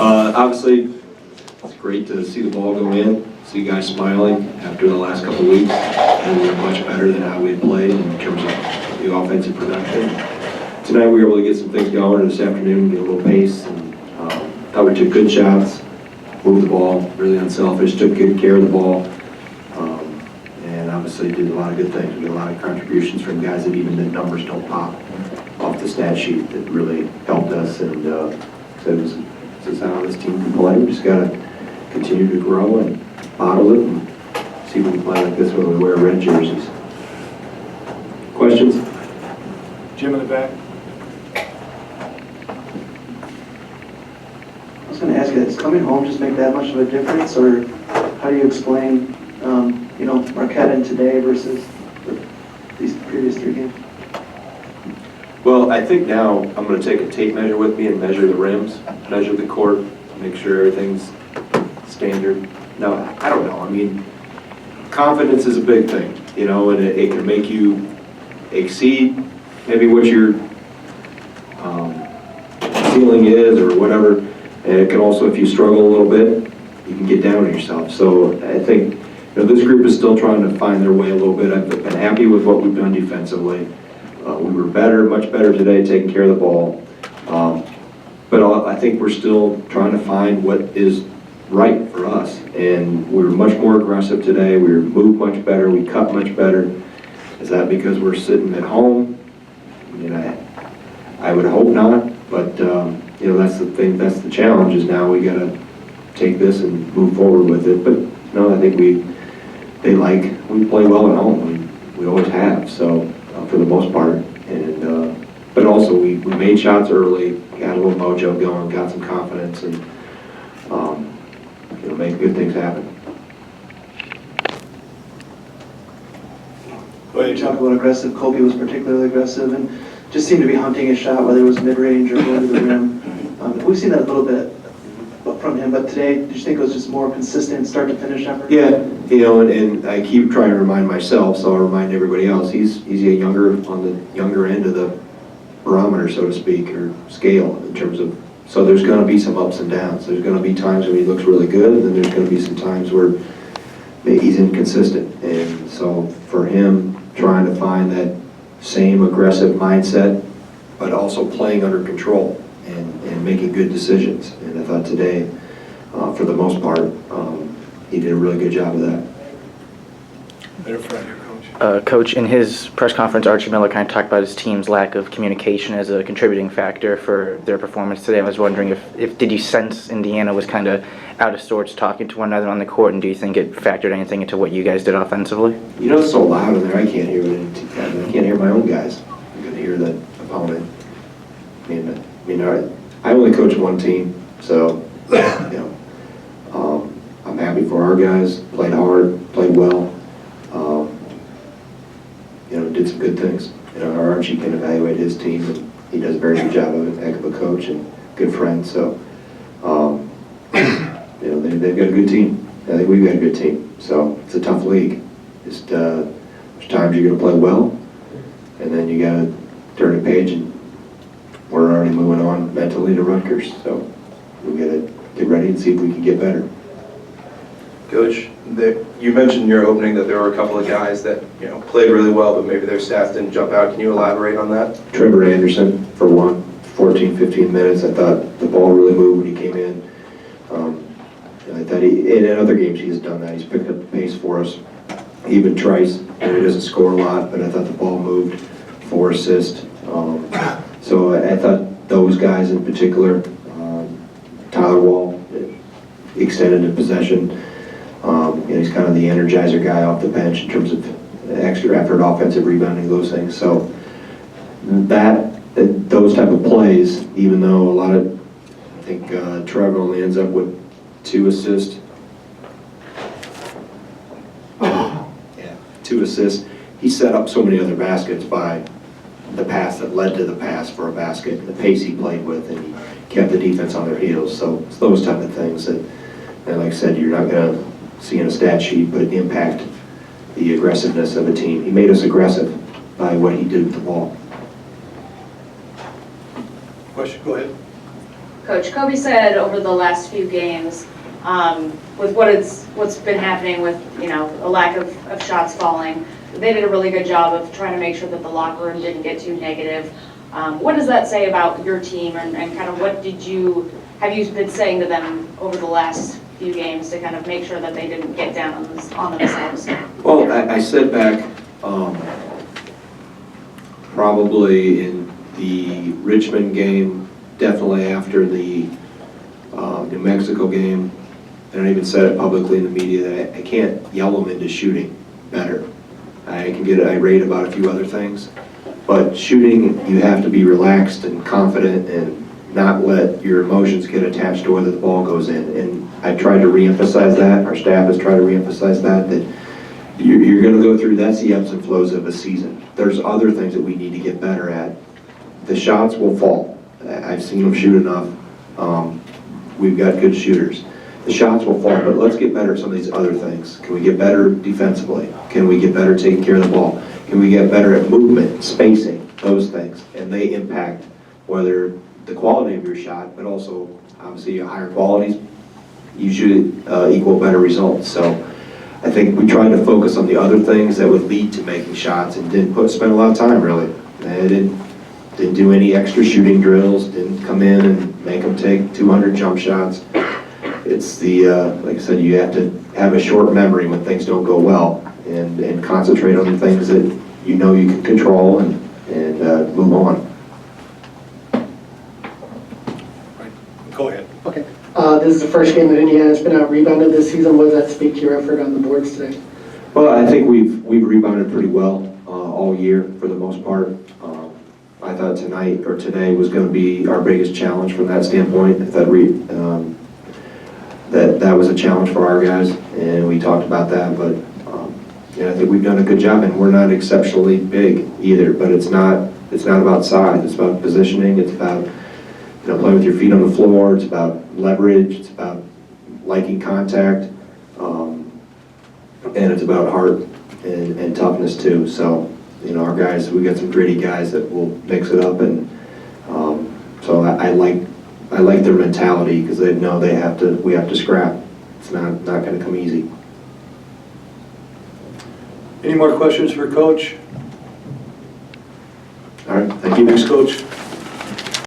Obviously, it's great to see the ball go in, see you guys smiling after the last couple of weeks. And we're much better than how we had played in terms of the offensive production. Tonight we were able to get some things going, and this afternoon get a little pace. And thought we took good shots, moved the ball, really unselfish, took good care of the ball. And obviously did a lot of good things. We got a lot of contributions from guys that even the numbers don't pop off the stat sheet that really helped us. And so this is how this team can play. We just got to continue to grow and bottle it and see if we can play like this when we wear red jerseys. Questions? Jim in the back. I was going to ask you, does coming home just make that much of a difference, or how do you explain, Marquette and today versus these previous 3 games? Well, I think now I'm going to take a tape measure with me and measure the rims, measure the court, make sure everything's standard. No, I don't know. I mean, confidence is a big thing, and it can make you exceed maybe what your ceiling is or whatever. And it can also, if you struggle a little bit, you can get down on yourself. So I think this group is still trying to find their way a little bit. I've been happy with what we've done defensively. We were better, much better today, taking care of the ball. But I think we're still trying to find what is right for us. And we were much more aggressive today. We moved much better. We cut much better. Is that because we're sitting at home? I would hope not. But that's the thing. That's the challenge. Is now we got to take this and move forward with it. But no, I think we play well at home. We always have. So for the most part, and but also we made shots early, got a little mojo going, got some confidence, and make good things happen. You talk about aggressive. Kobe was particularly aggressive and just seemed to be hunting his shot, whether it was mid-range or going to the rim. We've seen that a little bit from him, but today, did you think it was just more consistent start-to-finish effort? Yeah, and I keep trying to remind myself, so I'll remind everybody else. He's on the younger end of the barometer, so to speak, or scale in terms of. So there's going to be some ups and downs. There's going to be times when he looks really good, and then there's going to be some times where he's inconsistent. And so for him, trying to find that same aggressive mindset, but also playing under control and making good decisions. And I thought today, for the most part, he did a really good job of that. Right in front here, Coach. Coach, in his press conference, Archie Miller kind of talked about his team's lack of communication as a contributing factor for their performance today. I was wondering if did you sense Indiana was kind of out of sorts talking to one another on the court, and do you think it factored anything into what you guys did offensively? It's so loud in there, I can't hear it. I can't hear my own guys. I can hear the opponent. I only coach one team, so I'm happy for our guys. Played hard, played well. Did some good things. Our Archie can evaluate his team, and he does a very good job of it. Heck of a coach and good friend. So, they've got a good team. I think we've got a good team. So it's a tough league. Just there's times you're going to play well, and then you got to turn the page, and we're already moving on mentally to Rutgers. So we got to get ready and see if we can get better. Coach, you mentioned in your opening that there were a couple of guys that played really well, but maybe their stats didn't jump out. Can you elaborate on that? Trevor Anderson, for one, 14, 15 minutes. I thought the ball really moved when he came in. I thought in other games he's done that. He's picked up the pace for us. Even Trice, he doesn't score a lot, but I thought the ball moved, 4 assists. So I thought those guys in particular, Tyler Wall, extended the possession. He's kind of the energizer guy off the bench in terms of extra effort, offensive rebounding, those things. So those type of plays, even though I think Trevor only ends up with 2 assists. 2 assists. He set up so many other baskets by the pass that led to the pass for a basket, the pace he played with, and he kept the defense on their heels. So it's those type of things that, and like I said, you're not going to see in a stat sheet, but impact the aggressiveness of a team. He made us aggressive by what he did with the ball. Question, go ahead. Coach, Kobe said over the last few games, with what's been happening with, a lack of shots falling, they did a really good job of trying to make sure that the locker room didn't get too negative. What does that say about your team, and kind of what have you been saying to them over the last few games to kind of make sure that they didn't get down on themselves? Well, I said back, probably in the Richmond game, definitely after the New Mexico game, and I even said it publicly in the media that I can't yell them into shooting better. I can get irate about a few other things, but shooting, you have to be relaxed and confident and not let your emotions get attached to whether the ball goes in. And I tried to reemphasize that, our staff has tried to reemphasize that you're going to go through, that's the ebbs and flows of a season. There's other things that we need to get better at. The shots will fall. I've seen them shoot enough. We've got good shooters. The shots will fall, but let's get better at some of these other things. Can we get better defensively? Can we get better taking care of the ball? Can we get better at movement, spacing, those things? And they impact whether the quality of your shot, but also obviously higher qualities usually equal better results. So I think we tried to focus on the other things that would lead to making shots and didn't spend a lot of time really. They didn't do any extra shooting drills, didn't come in and make them take 200 jump shots. It's like I said, you have to have a short memory when things don't go well and concentrate on the things that you know you can control and move on. Right. Go ahead. Okay. This is the first game that Indiana's been out rebounded this season. What does that speak to your effort on the boards today? Well, I think we've rebounded pretty well all year for the most part. I thought tonight or today was going to be our biggest challenge from that standpoint. I thought that was a challenge for our guys, and we talked about that. But I think we've done a good job, and we're not exceptionally big either. But it's not about size. It's about positioning. It's about playing with your feet on the floor. It's about leverage. It's about liking contact, and it's about heart and toughness too. So our guys, we got some gritty guys that will mix it up, and so I like their mentality because they know we have to scrap. It's not going to come easy. Any more questions for Coach? All right, thank you. Next, Coach.